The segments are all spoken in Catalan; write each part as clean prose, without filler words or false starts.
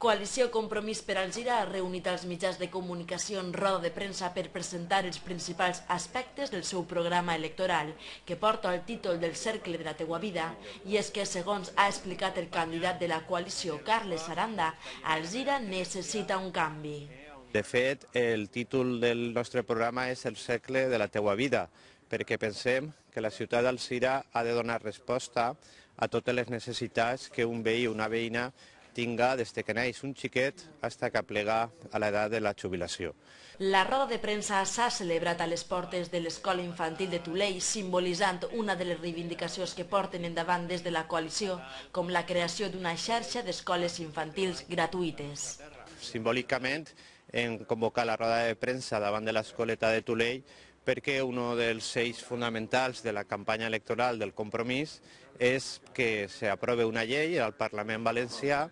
Coalició Compromís per Alzira ha reunit els mitjans de comunicació en roda de premsa per presentar els principals aspectes del seu programa electoral, que porta el títol del Cercle de la teua vida, i és que, segons ha explicat el candidat de la coalició, Carles Aranda, Alzira necessita un canvi. De fet, el títol del nostre programa és El Cercle de la teua vida, perquè pensem que la ciutat d'Alzira ha de donar resposta a totes les necessitats que un veí o una veïna tinga des que neix un xiquet fins que plega a l'edat de la jubilació. La roda de premsa s'ha celebrat a les portes de l'Escola Infantil de Tulei, simbolitzant una de les reivindicacions que porten endavant des de la coalició, com la creació d'una xarxa d'escoles infantils gratuïtes. Simbòlicament hem convocat la roda de premsa davant de l'Escoleta de Tulei perquè un dels eixos fonamentals de la campanya electoral del Compromís és que s'aprovi una llei al Parlament valencià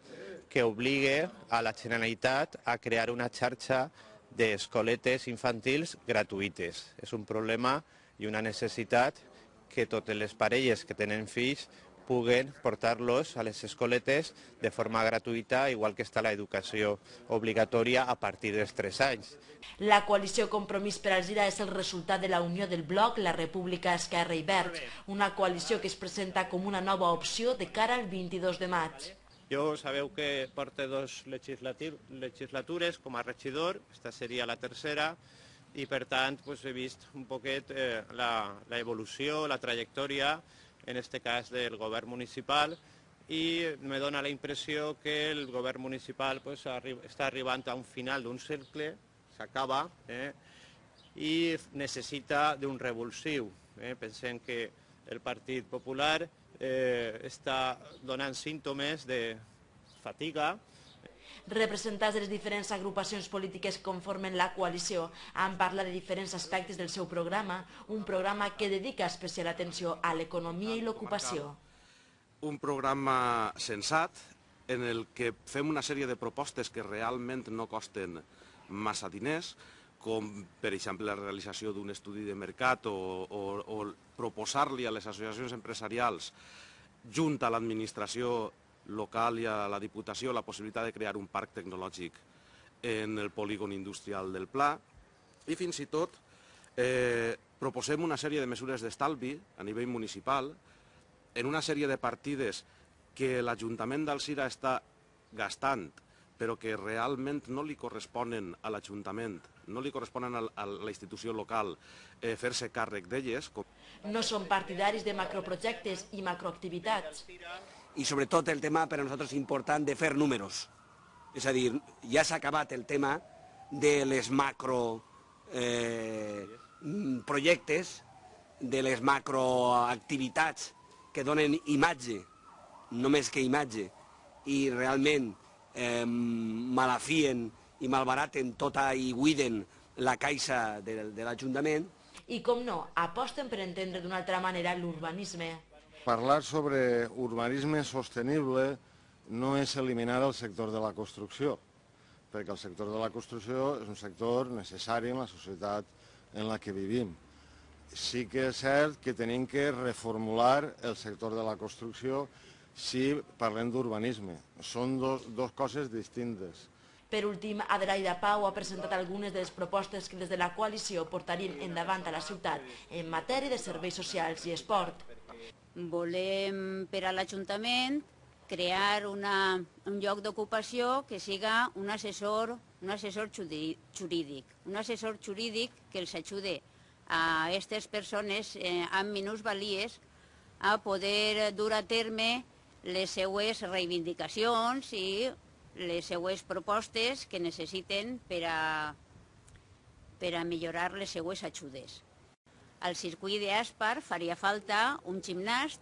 que obligue a la Generalitat a crear una xarxa d'escoletes infantils gratuïtes. És un problema i una necessitat que totes les parelles que tenen fills puguen portar-los a les escoletes de forma gratuïta, igual que està l'educació obligatòria a partir dels 3 anys. La coalició Compromís per Alzira és el resultat de la unió del bloc La República Esquerra i Verds, una coalició que es presenta com una nova opció de cara al 22 de maig. Jo sabeu que porto 2 legislatures com a regidor, aquesta seria la tercera, i per tant he vist un poquet l'evolució, la trajectòria, en aquest cas del govern municipal, i me dona la impressió que el govern municipal està arribant a un final d'un cercle, s'acaba, i necessita d'un revulsiu. Pensem que el Partit Popular està donant símptomes de fatiga. Representants de les diferents agrupacions polítiques que conformen la coalició han parlat de diferents aspectes del seu programa, un programa que dedica especial atenció a l'economia i l'ocupació. Un programa sensat en el que fem una sèrie de propostes que realment no costen massa diners, com per exemple la realització d'un estudi de mercat o proposar-li a les associacions empresarials junt a l'administració local i a la Diputació la possibilitat de crear un parc tecnològic en el polígon industrial del Pla, i fins i tot proposem una sèrie de mesures d'estalvi a nivell municipal en una sèrie de partides que l'Ajuntament d'Alzira està gastant però que realment no li corresponen a l'Ajuntament, no li corresponen a la institució local fer-se càrrec d'elles. No són partidaris de macroprojectes i macroactivitats. I sobretot el tema per a nosaltres important de fer números. És a dir, ja s'ha acabat el tema de les macroprojectes, de les macroactivitats que donen imatge, només que imatge, i realment malafien i malbaraten tota i buiden la caixa de l'Ajuntament. I com no, aposten per entendre d'una altra manera l'urbanisme. Parlar sobre urbanisme sostenible no és eliminar el sector de la construcció, perquè el sector de la construcció és un sector necessari en la societat en la que vivim. Sí que és cert que tenim que reformular el sector de la construcció si parlem d'urbanisme. Són dues coses distintes. Per últim, Adelaida Pau ha presentat algunes de les propostes que des de la coalició portarien endavant a la ciutat en matèria de serveis socials i esport. Volem per a l'Ajuntament crear un lloc d'ocupació que siga un assessor jurídic. Un assessor jurídic que els ajude a aquestes persones amb minusvalies a poder dur a terme les seues reivindicacions i les seues propostes que necessiten per a millorar les seues ajudes. Al circuit d'Aspar faria falta un gimnast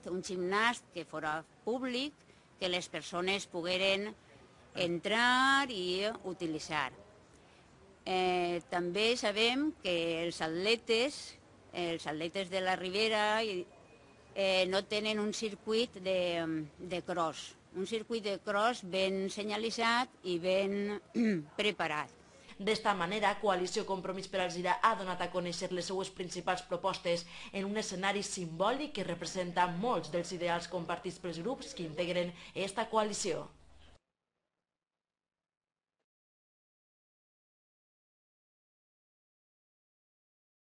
que fos públic, que les persones pogueren entrar i utilitzar. També sabem que els atletes de la Ribera no tenen un circuit de cross, un circuit de cross ben senyalitzat i ben preparat. D'esta manera, Coalició Compromís per Alzira ha donat a conèixer les seues principals propostes en un escenari simbòlic que representa molts dels ideals compartits pels grups que integren esta coalició.